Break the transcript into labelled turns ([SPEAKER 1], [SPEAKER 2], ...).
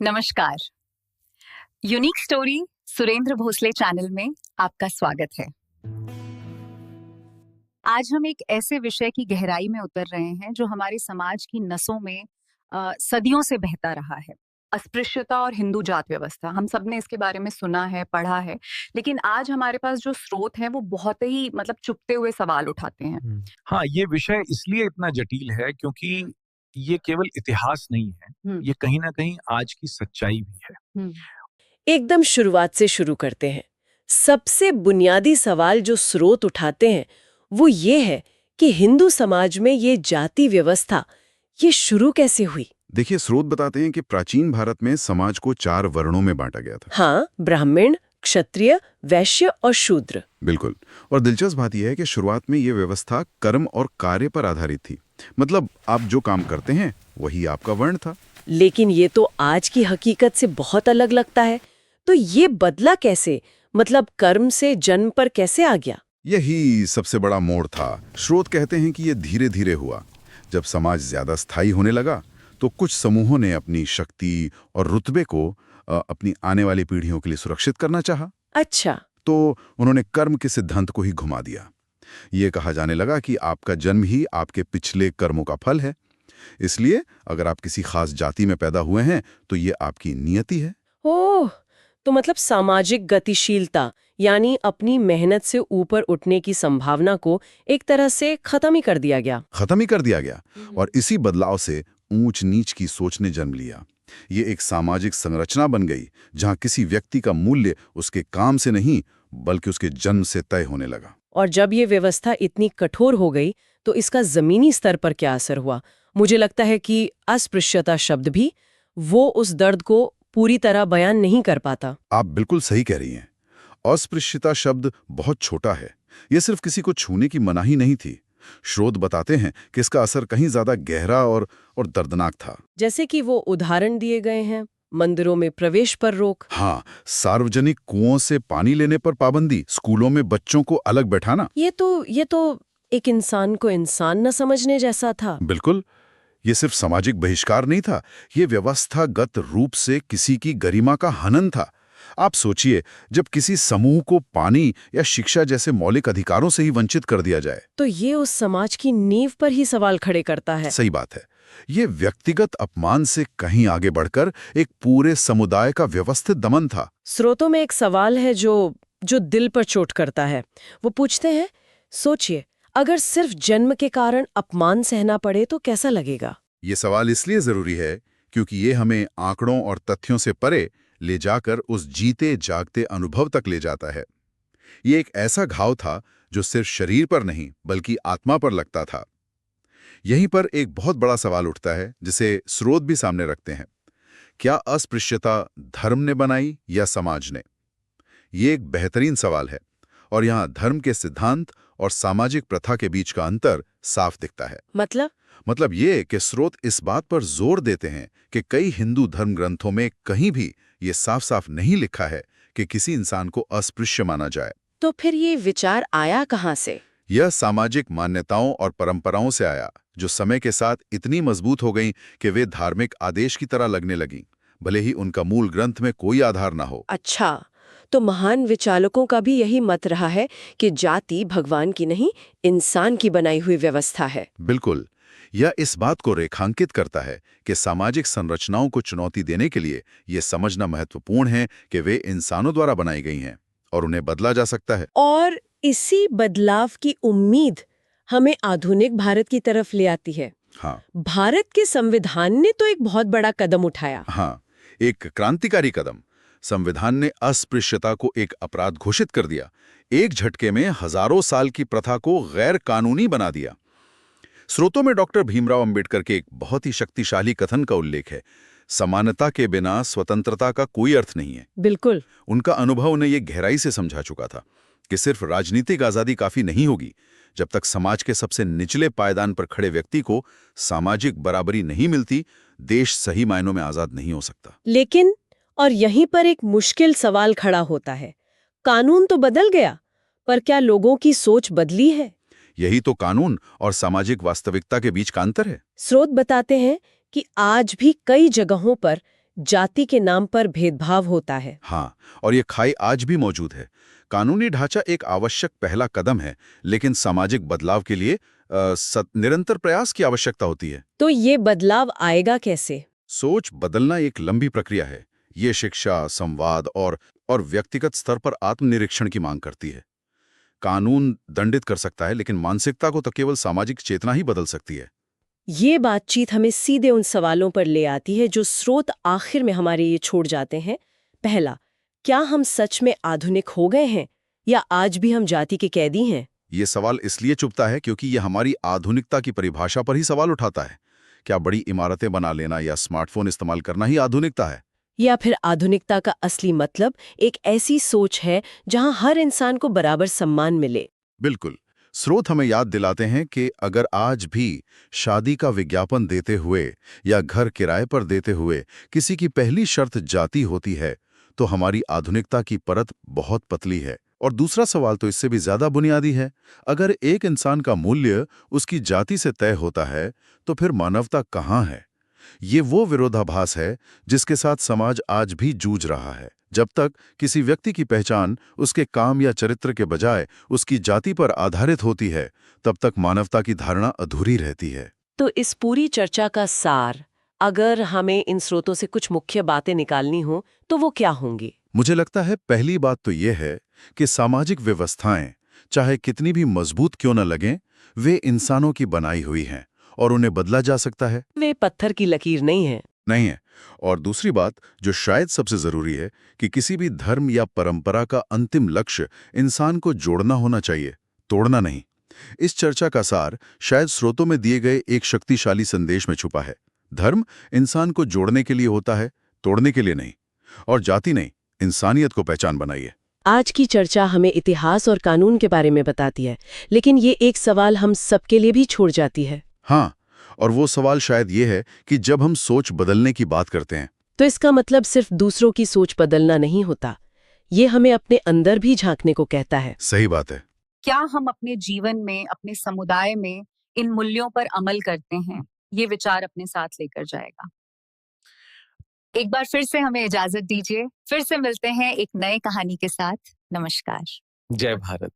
[SPEAKER 1] नमस्कार। Unique story Surendra Bhosale channel में आपका स्वागत है। आज हम एक ऐसे विषय की गहराई में उतर रहे हैं जो हमारे समाज की नसों में सदियों से बहता रहा है। अस्पृश्यता और हिंदू जात व्यवस्था, हम सबने इसके बारे में सुना है, पढ़ा है, लेकिन आज हमारे पास जो स्रोत हैं वो बहुत ही चुभते हुए सवाल उठाते हैं।
[SPEAKER 2] हाँ, ये विषय इसलिए इतना जटिल है क्योंकि ये केवल इतिहास नहीं है, ये कहीं न कहीं आज की सच्चाई भी है।
[SPEAKER 3] एकदम शुरुआत से शुरू करते हैं। सबसे बुनियादी सवाल जो स्रोत उठाते हैं वो ये है कि हिंदू समाज में ये जाति व्यवस्था ये शुरू कैसे हुई।
[SPEAKER 4] देखिए, स्रोत बताते हैं कि प्राचीन भारत में समाज को 4 वर्णों में बांटा गया था।
[SPEAKER 3] हाँ, ब्राह्मण, क्षत्रिय, वैश्य और शूद्र।
[SPEAKER 4] बिल्कुल। और दिलचस्प बात यह है कि शुरुआत में ये व्यवस्था कर्म और कार्य पर आधारित थी। मतलब आप जो काम करते हैं वही आपका वर्ण था।
[SPEAKER 3] लेकिन ये तो आज की हकीकत से बहुत अलग लगता है। तो ये बदला कैसे, मतलब कर्म से जन्म पर कैसे आ गया?
[SPEAKER 4] यही सबसे बड़ा मोड़ था। स्रोत कहते हैं कि ये धीरे धीरे हुआ। जब समाज ज्यादा स्थायी होने लगा तो कुछ समूहों ने अपनी शक्ति और रुतबे को अपनी आने वाली पीढ़ियों के लिए सुरक्षित करना चाहा।
[SPEAKER 3] अच्छा।
[SPEAKER 4] तो उन्होंने कर्म के सिद्धांत को ही घुमा दिया। ये कहा जाने लगा कि आपका जन्म ही आपके पिछले कर्मों का फल है, इसलिए अगर आप किसी खास जाति में पैदा हुए हैं तो ये आपकी नियति है।
[SPEAKER 3] ओह, तो मतलब सामाजिक गतिशीलता यानी अपनी मेहनत से ऊपर उठने की संभावना को एक तरह से खत्म ही कर दिया गया।
[SPEAKER 4] खत्म ही कर दिया गया। और इसी बदलाव से ऊंच नीच की सोच ने जन्म लिया। ये एक सामाजिक संरचना बन गई जहां किसी व्यक्ति का मूल्य उसके काम से नहीं बल्कि उसके जन्म से तय होने लगा।
[SPEAKER 3] और जब ये व्यवस्था इतनी कठोर हो गई तो इसका जमीनी स्तर पर क्या असर हुआ? मुझे लगता है कि अस्पृश्यता शब्द भी वो उस दर्द को पूरी तरह बयान नहीं कर पाता।
[SPEAKER 4] आप बिल्कुल सही कह रही हैं। अस्पृश्यता शब्द बहुत छोटा है। ये सिर्फ किसी को छूने की मनाही नहीं थी। स्रोत बताते हैं कि इसका असर कहीं ज्यादा गहरा और दर्दनाक था।
[SPEAKER 3] जैसे कि वो उदाहरण दिए गए हैं, मंदिरों में प्रवेश पर रोक।
[SPEAKER 4] हाँ, सार्वजनिक कुओं से पानी लेने पर पाबंदी, स्कूलों में बच्चों को अलग बैठाना।
[SPEAKER 3] ये तो एक इंसान को इंसान न समझने जैसा था।
[SPEAKER 4] बिल्कुल। ये सिर्फ सामाजिक बहिष्कार नहीं था, ये व्यवस्थागत रूप से किसी की गरिमा का हनन था। आप सोचिए, जब किसी समूह को पानी या शिक्षा जैसे मौलिक अधिकारों से ही वंचित कर दिया जाए
[SPEAKER 3] तो ये उस समाज की नींव पर ही सवाल खड़े करता है।
[SPEAKER 4] सही बात है। ये व्यक्तिगत अपमान से कहीं आगे बढ़कर एक पूरे समुदाय का व्यवस्थित दमन था।
[SPEAKER 3] स्रोतों में एक सवाल है जो दिल पर चोट करता है। वो पूछते हैं, सोचिए, अगर सिर्फ जन्म के कारण अपमान सहना पड़े तो कैसा लगेगा?
[SPEAKER 4] ये सवाल इसलिए जरूरी है क्योंकि ये हमें आंकड़ों और तथ्यों से परे ले जाकर उस जीते जागते अनुभव तक ले जाता है। ये एक ऐसा घाव था जो सिर्फ शरीर पर नहीं बल्कि आत्मा पर लगता था। यहीं पर एक बहुत बड़ा सवाल उठता है जिसे स्रोत भी सामने रखते हैं। क्या अस्पृश्यता धर्म ने बनाई या समाज ने? ये एक बेहतरीन सवाल है और यहाँ धर्म के सिद्धांत और सामाजिक प्रथा के बीच का अंतर साफ दिखता है। मतलब ये कि स्रोत इस बात पर जोर देते हैं कि कई हिंदू धर्म ग्रंथों में कहीं भी ये साफ साफ नहीं लिखा है कि किसी इंसान को अस्पृश्य माना जाए।
[SPEAKER 3] तो फिर ये विचार आया कहाँ से?
[SPEAKER 4] यह सामाजिक मान्यताओं और परंपराओं से आया जो समय के साथ इतनी मजबूत हो गईं कि वे धार्मिक आदेश की तरह लगने लगीं, भले ही उनका मूल ग्रंथ में कोई आधार ना हो।
[SPEAKER 3] अच्छा, तो महान विचारकों का भी यही मत रहा है कि जाति भगवान की नहीं, इंसान की बनाई हुई व्यवस्था है।
[SPEAKER 4] बिल्कुल। यह इस बात को रेखांकित करता है कि सामाजिक संरचनाओं को चुनौती देने के लिए यह समझना महत्वपूर्ण है कि वे इंसानों द्वारा बनाई गई हैं और उन्हें बदला जा सकता है।
[SPEAKER 3] और इसी बदलाव की उम्मीद हमें आधुनिक भारत की तरफ ले आती है।
[SPEAKER 4] हाँ।
[SPEAKER 3] भारत के संविधान ने तो एक बहुत बड़ा कदम उठाया।
[SPEAKER 4] हाँ, एक क्रांतिकारी कदम। संविधान ने अस्पृश्यता को एक अपराध घोषित कर दिया। एक झटके में हजारों साल की प्रथा को गैर कानूनी बना दिया। स्रोतों में डॉक्टर भीमराव अंबेडकर के एक बहुत ही शक्तिशाली कथन का उल्लेख है, समानता के बिना स्वतंत्रता का कोई अर्थ नहीं है।
[SPEAKER 3] बिल्कुल।
[SPEAKER 4] उनका अनुभव ने यह गहराई से समझा चुका था कि सिर्फ राजनीतिक आजादी काफी नहीं होगी। जब तक समाज के सबसे निचले पायदान पर खड़े व्यक्ति को सामाजिक बराबरी नहीं मिलती, देश सही मायनों में आजाद नहीं हो सकता।
[SPEAKER 3] लेकिन और यहीं पर एक मुश्किल सवाल खड़ा होता है। कानून तो बदल गया, पर क्या लोगों की सोच बदली है?
[SPEAKER 4] यही तो कानून और सामाजिक वास्तविकता के बीच का अंतर है।
[SPEAKER 3] स्रोत बताते हैं कि आज भी कई जगहों पर जाति के नाम पर भेदभाव होता है।
[SPEAKER 4] हाँ, और ये खाई आज भी मौजूद है। कानूनी ढांचा एक आवश्यक पहला कदम है, लेकिन सामाजिक बदलाव के लिए निरंतर प्रयास की आवश्यकता होती है।
[SPEAKER 3] तो ये बदलाव आएगा कैसे?
[SPEAKER 4] सोच बदलना एक लंबी प्रक्रिया है। ये शिक्षा, संवाद और व्यक्तिगत स्तर पर आत्मनिरीक्षण की मांग करती है। कानून दंडित कर सकता है, लेकिन मानसिकता को तो केवल सामाजिक चेतना ही बदल सकती है।
[SPEAKER 3] ये बातचीत हमें सीधे उन सवालों पर ले आती है जो स्रोत आखिर में हमारे ये छोड़ जाते हैं। पहला, क्या हम सच में आधुनिक हो गए हैं या आज भी हम जाति के कैदी हैं?
[SPEAKER 4] ये सवाल इसलिए चुभता है क्योंकि ये हमारी आधुनिकता की परिभाषा पर ही सवाल उठाता है। क्या बड़ी इमारतें बना लेना या स्मार्टफोन इस्तेमाल करना ही आधुनिकता है?
[SPEAKER 3] या फिर आधुनिकता का असली मतलब एक ऐसी सोच है जहां हर इंसान को बराबर सम्मान मिले?
[SPEAKER 4] बिल्कुल। स्रोत हमें याद दिलाते हैं कि अगर आज भी शादी का विज्ञापन देते हुए या घर किराए पर देते हुए किसी की पहली शर्त जाति होती है, तो हमारी आधुनिकता की परत बहुत पतली है। और दूसरा सवाल तो इससे भी ज्यादा बुनियादी है। अगर एक इंसान का मूल्य उसकी जाति से तय होता है, तो फिर मानवता कहाँ है? ये वो विरोधाभास है जिसके साथ समाज आज भी जूझ रहा है। जब तक किसी व्यक्ति की पहचान उसके काम या चरित्र के बजाय उसकी जाति पर आधारित होती है, तब तक मानवता की धारणा अधूरी रहती है।
[SPEAKER 3] तो इस पूरी चर्चा का सार, अगर हमें इन स्रोतों से कुछ मुख्य बातें निकालनी हो तो वो क्या होंगी?
[SPEAKER 4] मुझे लगता है पहली बात तो ये है कि सामाजिक व्यवस्थाएं, चाहे कितनी भी मजबूत क्यों न लगें, वे इंसानों की बनाई हुई हैं और उन्हें बदला जा सकता है।
[SPEAKER 3] वे पत्थर की लकीर नहीं है।
[SPEAKER 4] नहीं है। और दूसरी बात जो शायद सबसे जरूरी है कि किसी भी धर्म या परंपरा का अंतिम लक्ष्य इंसान को जोड़ना होना चाहिए, तोड़ना नहीं। इस चर्चा का सार शायद स्रोतों में दिए गए एक शक्तिशाली संदेश में छुपा है। धर्म इंसान को जोड़ने के लिए होता है, तोड़ने के लिए नहीं। और जाति नहीं, इंसानियत को पहचान बनाइए।
[SPEAKER 3] आज की चर्चा हमें इतिहास और कानून के बारे में बताती है, लेकिन ये एक सवाल हम सबके लिए भी छोड़ जाती है।
[SPEAKER 4] हाँ, और वो सवाल शायद ये है कि जब हम सोच बदलने की बात करते हैं,
[SPEAKER 3] तो इसका मतलब सिर्फ दूसरों की सोच बदलना नहीं होता, ये हमें अपने अंदर भी झांकने को कहता है।
[SPEAKER 4] सही बात है।
[SPEAKER 1] क्या हम अपने जीवन में, अपने समुदाय में इन मूल्यों पर अमल करते हैं? ये विचार अपने साथ लेकर जाएगा। एक बार फिर से हमें इजाजत दीजिए। फिर से मिलते हैं एक नए कहानी के साथ। नमस्कार।
[SPEAKER 2] जय भारत।